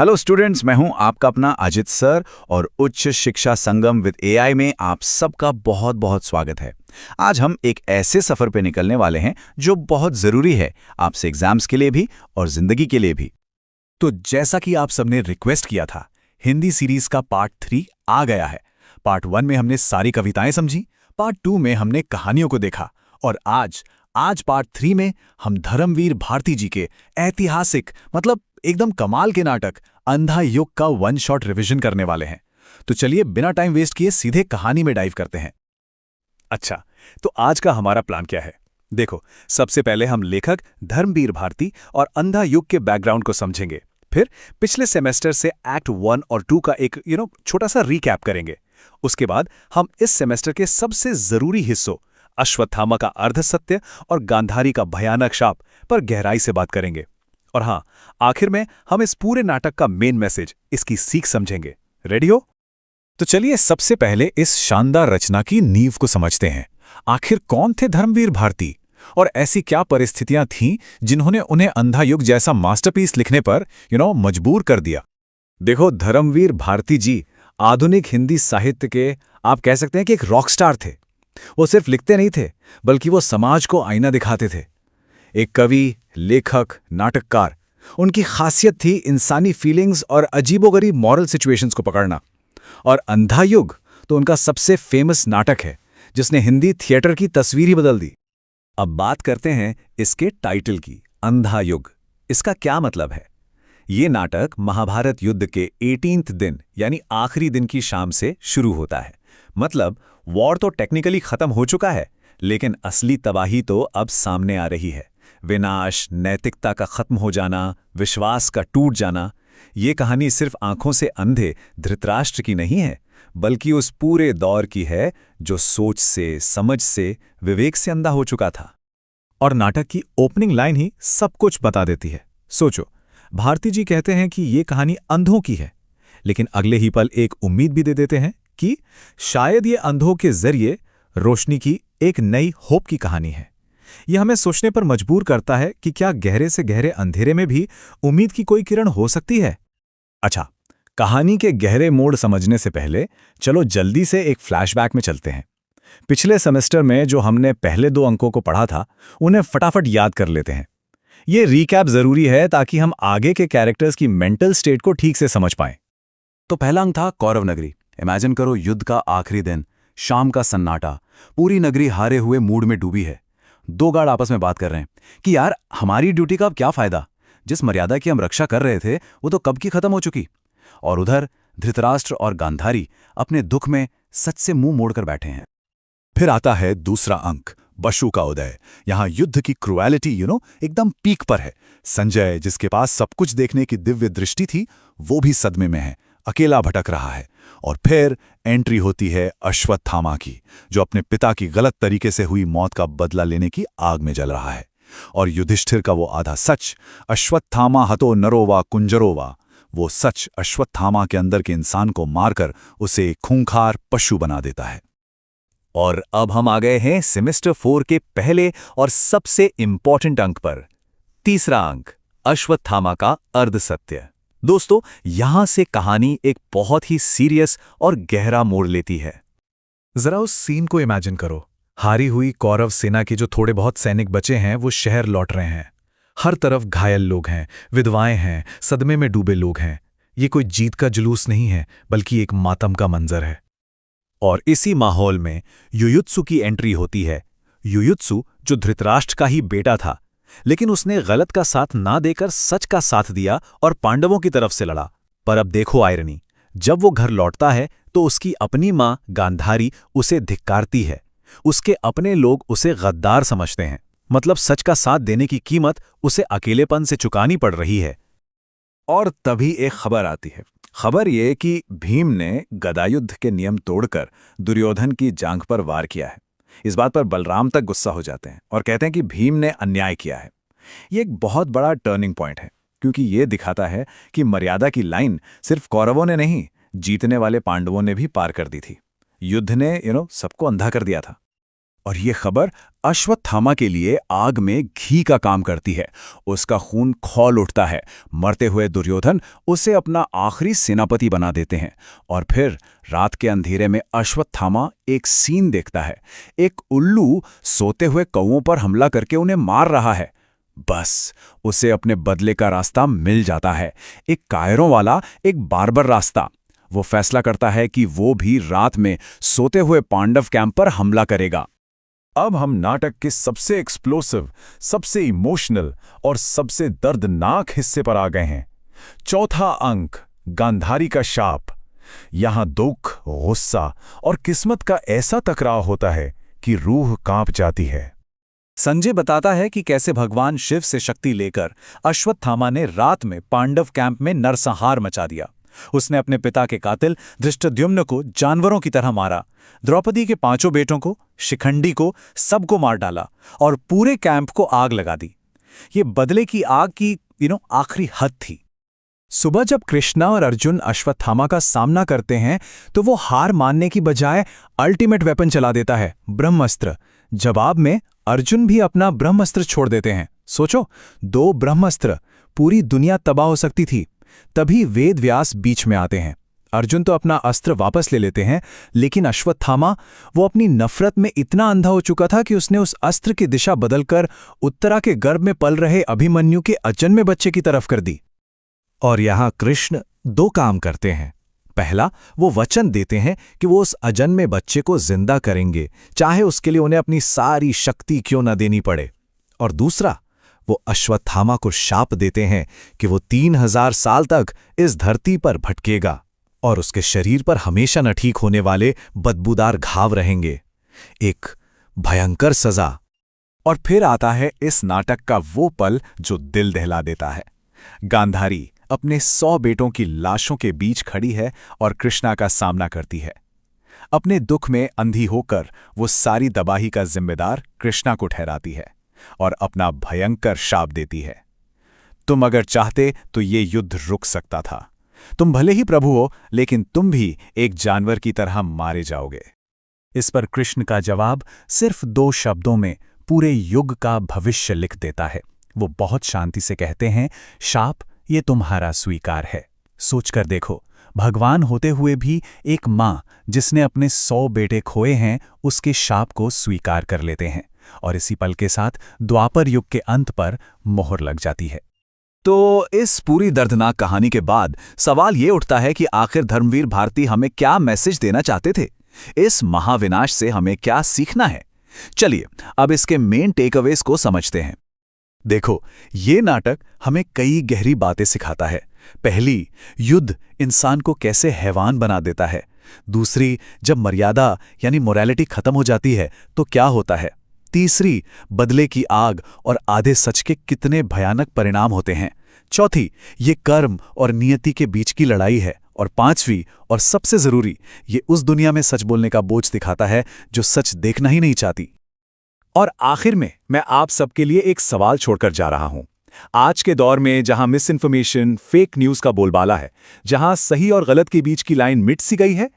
Hello students, मैं हूं आपका अपना अजित सर और उच्च शिक्षा संगम विद एआई में आप सबका बहुत बहुत स्वागत है। आज हम एक ऐसे सफर पे निकलने वाले हैं जो बहुत ज़रूरी है आपसे एग्जाम्स के लिए भी और ज़िंदगी के लिए भी। तो जैसा कि आप सबने रिक्वेस्ट किया था, हिंदी सीरीज का पार्ट 3 आ गया है। पार्ट 1 में हमने सारी कविताएं समझी, पार्ट 2 में हमने कहानियों को देखा और आज पार्ट 3 में हम धर्मवीर भारती जी के ऐतिहासिक मतलब एकदम कमाल के नाटक अंधा युग का वन शॉट रिवीजन करने वाले हैं। तो चलिए बिना टाइम वेस्ट किए सीधे कहानी में डाइव करते हैं। अच्छा, तो आज का हमारा प्लान क्या है? देखो, सबसे पहले हम लेखक धर्मवीर भारती और अंधा युग के बैकग्राउंड को समझेंगे। फिर पिछले सेमेस्टर से एक्ट 1 और 2 का एक छोटा सा रीकैप करेंगे। उसके बाद हम इस सेमेस्टर के सबसे जरूरी हिस्सों अश्वत्थामा का अर्धसत्य और गांधारी का भयानक शाप पर गहराई से बात करेंगे। और हाँ, आखिर में हम इस पूरे नाटक का मेन मैसेज, इसकी सीख समझेंगे। रेडी हो? तो चलिए सबसे पहले इस शानदार रचना की नींव को समझते हैं। आखिर कौन थे धर्मवीर भारती और ऐसी क्या परिस्थितियां थीं जिन्होंने उन्हें अंधा युग जैसा मास्टरपीस लिखने पर मजबूर कर दिया? देखो, धर्मवीर भारती जी आधुनिक हिंदी साहित्य के आप कह सकते हैं कि एक रॉकस्टार थे। वो सिर्फ लिखते नहीं थे, बल्कि वो समाज को आईना दिखाते थे। एक कवि, लेखक, नाटककार, उनकी खासियत थी इंसानी फीलिंग्स और अजीबोगरीब मॉरल सिचुएशंस को पकड़ना। और अंधा युग तो उनका सबसे फेमस नाटक है जिसने हिंदी थिएटर की तस्वीर ही बदल दी। अब बात करते हैं इसके टाइटल की, अंधा युग। इसका क्या मतलब है? ये नाटक महाभारत युद्ध के 18th दिन यानी आखिरी दिन की शाम से शुरू होता है। मतलब वॉर तो टेक्निकली खत्म हो चुका है, लेकिन असली तबाही तो अब सामने आ रही है। विनाश, नैतिकता का खत्म हो जाना, विश्वास का टूट जाना। ये कहानी सिर्फ आंखों से अंधे धृतराष्ट्र की नहीं है, बल्कि उस पूरे दौर की है जो सोच से, समझ से, विवेक से अंधा हो चुका था। और नाटक की ओपनिंग लाइन ही सब कुछ बता देती है। सोचो, भारती जी कहते हैं कि ये कहानी अंधों की है, लेकिन अगले ही पल एक उम्मीद भी दे देते हैं कि शायद ये अंधों के जरिए रोशनी की एक नई होप की कहानी है। यह हमें सोचने पर मजबूर करता है कि क्या गहरे से गहरे अंधेरे में भी उम्मीद की कोई किरण हो सकती है। अच्छा, कहानी के गहरे मोड़ समझने से पहले चलो जल्दी से एक फ्लैशबैक में चलते हैं। पिछले सेमेस्टर में जो हमने पहले 2 अंकों को पढ़ा था, उन्हें फटाफट याद कर लेते हैं। ये रीकैप जरूरी है ताकि हम आगे के कैरेक्टर्स की मेंटल स्टेट को ठीक से समझ पाएं। तो पहला अंक था कौरव नगरी। इमेजिन करो, युद्ध का आखिरी दिन, शाम का सन्नाटा, पूरी नगरी हारे हुए मूड में डूबी है। 2 गार्ड आपस में बात कर रहे हैं कि यार हमारी ड्यूटी का अब क्या फायदा, जिस मर्यादा की हम रक्षा कर रहे थे वो तो कब की खत्म हो चुकी। और उधर धृतराष्ट्र और गांधारी अपने दुख में सच से मुंह मोड़कर बैठे हैं। फिर आता है दूसरा अंक, बशु का उदय। यहां युद्ध की क्रुएलिटी एकदम पीक पर है। संजय, जिसके पास सब कुछ देखने की दिव्य दृष्टि थी, वो भी सदमे में है, अकेला भटक रहा है। और फिर एंट्री होती है अश्वत्थामा की, जो अपने पिता की गलत तरीके से हुई मौत का बदला लेने की आग में जल रहा है। और युधिष्ठिर का वो आधा सच, अश्वत्थामा हतो नरोवा कुंजरोवा, वो सच अश्वत्थामा के अंदर के इंसान को मारकर उसे खूंखार पशु बना देता है। और अब हम आ गए हैं सेमेस्टर 4 के पहले और सबसे इंपॉर्टेंट अंक पर। तीसरा अंक, अश्वत्थामा का अर्धसत्य। दोस्तों, यहां से कहानी एक बहुत ही सीरियस और गहरा मोड़ लेती है। जरा उस सीन को इमेजिन करो। हारी हुई कौरव सेना के जो थोड़े बहुत सैनिक बचे हैं वो शहर लौट रहे हैं। हर तरफ घायल लोग हैं, विधवाएं हैं, सदमे में डूबे लोग हैं। ये कोई जीत का जुलूस नहीं है, बल्कि एक मातम का मंजर है। और इसी माहौल में युयुत्सु की एंट्री होती है। युयुत्सु जो धृतराष्ट्र का ही बेटा था, लेकिन उसने गलत का साथ ना देकर सच का साथ दिया और पांडवों की तरफ से लड़ा। पर अब देखो आयरनी, जब वो घर लौटता है तो उसकी अपनी मां गांधारी उसे धिक्कारती है। उसके अपने लोग उसे गद्दार समझते हैं। मतलब सच का साथ देने की कीमत उसे अकेलेपन से चुकानी पड़ रही है। और तभी एक खबर आती है। खबर ये कि भीम ने गदायुद्ध के नियम तोड़कर दुर्योधन की जांघ पर वार किया है। इस बात पर बलराम तक गुस्सा हो जाते हैं और कहते हैं कि भीम ने अन्याय किया है। ये एक बहुत बड़ा टर्निंग पॉइंट है, क्योंकि ये दिखाता है कि मर्यादा की लाइन सिर्फ कौरवों ने नहीं, जीतने वाले पांडवों ने भी पार कर दी थी। युद्ध ने सबको अंधा कर दिया था। और ये खबर अश्वत्थामा के लिए आग में घी का काम करती है। उसका खून खौल उठता है। मरते हुए दुर्योधन उसे अपना आखिरी सेनापति बना देते हैं। और फिर रात के अंधेरे में अश्वत्थामा एक सीन देखता है। एक उल्लू सोते हुए कौओं पर हमला करके उन्हें मार रहा है। बस उसे अपने बदले का रास्ता मिल जाता है, एक कायरों वाला, एक बार्बर रास्ता। वो फैसला करता है कि वो भी रात में सोते हुए पांडव कैंप पर हमला करेगा। अब हम नाटक के सबसे एक्सप्लोसिव, सबसे इमोशनल और सबसे दर्दनाक हिस्से पर आ गए हैं। चौथा अंक, गांधारी का शाप। यहां दुख, गुस्सा और किस्मत का ऐसा टकराव होता है कि रूह कांप जाती है। संजय बताता है कि कैसे भगवान शिव से शक्ति लेकर अश्वत्थामा ने रात में पांडव कैंप में नरसंहार मचा दिया। उसने अपने पिता के कातिल धृष्टद्युम्न को जानवरों की तरह मारा, द्रौपदी के 5 बेटों को, शिखंडी को, सबको मार डाला और पूरे कैंप को आग लगा दी। ये बदले की आग की आखिरी हद थी। सुबह जब कृष्णा और अर्जुन अश्वत्थामा का सामना करते हैं तो वो हार मानने की बजाय अल्टीमेट वेपन चला देता है, ब्रह्मास्त्र। जवाब में अर्जुन भी अपना ब्रह्मास्त्र छोड़ देते हैं। सोचो, 2 ब्रह्मास्त्र, पूरी दुनिया तबाह हो सकती थी। तभी वेद व्यास बीच में आते हैं। अर्जुन तो अपना अस्त्र वापस ले लेते हैं, लेकिन अश्वत्थामा, वो अपनी नफरत में इतना अंधा हो चुका था कि उसने उस अस्त्र की दिशा बदलकर उत्तरा के गर्भ में पल रहे अभिमन्यु के अजन्मे बच्चे की तरफ कर दी। और यहां कृष्ण 2 काम करते हैं। पहला, वो वचन देते हैं कि वो उस अजन्मे बच्चे को जिंदा करेंगे, चाहे उसके लिए उन्हें अपनी सारी शक्ति क्यों न देनी पड़े। और दूसरा, वो अश्वत्थामा को शाप देते हैं कि वो 3000 साल तक इस धरती पर भटकेगा और उसके शरीर पर हमेशा न ठीक होने वाले बदबूदार घाव रहेंगे। एक भयंकर सजा। और फिर आता है इस नाटक का वो पल जो दिल दहला देता है। गांधारी अपने 100 बेटों की लाशों के बीच खड़ी है और कृष्णा का सामना करती है। अपने दुख में अंधी होकर वो सारी तबाही का जिम्मेदार कृष्णा को ठहराती है और अपना भयंकर शाप देती है। तुम अगर चाहते तो ये युद्ध रुक सकता था। तुम भले ही प्रभु हो, लेकिन तुम भी एक जानवर की तरह मारे जाओगे। इस पर कृष्ण का जवाब सिर्फ 2 शब्दों में पूरे युग का भविष्य लिख देता है। वो बहुत शांति से कहते हैं, शाप ये तुम्हारा स्वीकार है। सोचकर देखो, भगवान होते हुए भी एक माँ जिसने अपने 100 बेटे खोए हैं, उसके शाप को स्वीकार कर लेते हैं। और इसी पल के साथ द्वापर युग के अंत पर मोहर लग जाती है। तो इस पूरी दर्दनाक कहानी के बाद सवाल ये उठता है कि आखिर धर्मवीर भारती हमें क्या मैसेज देना चाहते थे? इस महाविनाश से हमें क्या सीखना है? चलिए अब इसके मेन टेकअवेज को समझते हैं। देखो, ये नाटक हमें कई गहरी बातें सिखाता है। पहली, युद्ध इंसान को कैसे हैवान बना देता है। दूसरी, जब मर्यादा यानी मोरालिटी खत्म हो जाती है तो क्या होता है। तीसरी, बदले की आग और आधे सच के कितने भयानक परिणाम होते हैं। चौथी, ये कर्म और नियति के बीच की लड़ाई है। और पांचवी और सबसे जरूरी, ये उस दुनिया में सच बोलने का बोझ दिखाता है जो सच देखना ही नहीं चाहती। और आखिर में मैं आप सबके लिए एक सवाल छोड़कर जा रहा हूं। आज के दौर में जहां मिस इन्फॉर्मेशन, फेक न्यूज का बोलबाला है, जहां सही और गलत के बीच की लाइन मिट सी गई है,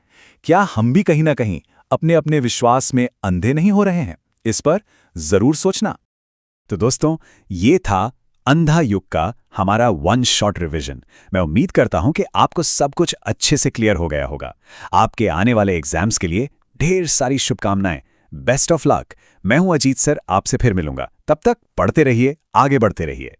क्या हम भी कहीं ना कहीं अपने अपने विश्वास में अंधे नहीं हो रहे हैं? इस पर जरूर सोचना। तो दोस्तों, ये था अंधा युग का हमारा 1 शॉट रिवीजन। मैं उम्मीद करता हूं कि आपको सब कुछ अच्छे से क्लियर हो गया होगा। आपके आने वाले एग्जाम्स के लिए ढेर सारी शुभकामनाएं। Best of luck. मैं हूं अजीत सर, आपसे फिर मिलूंगा। तब तक पढ़ते रहिए, आगे बढ़ते रहिए।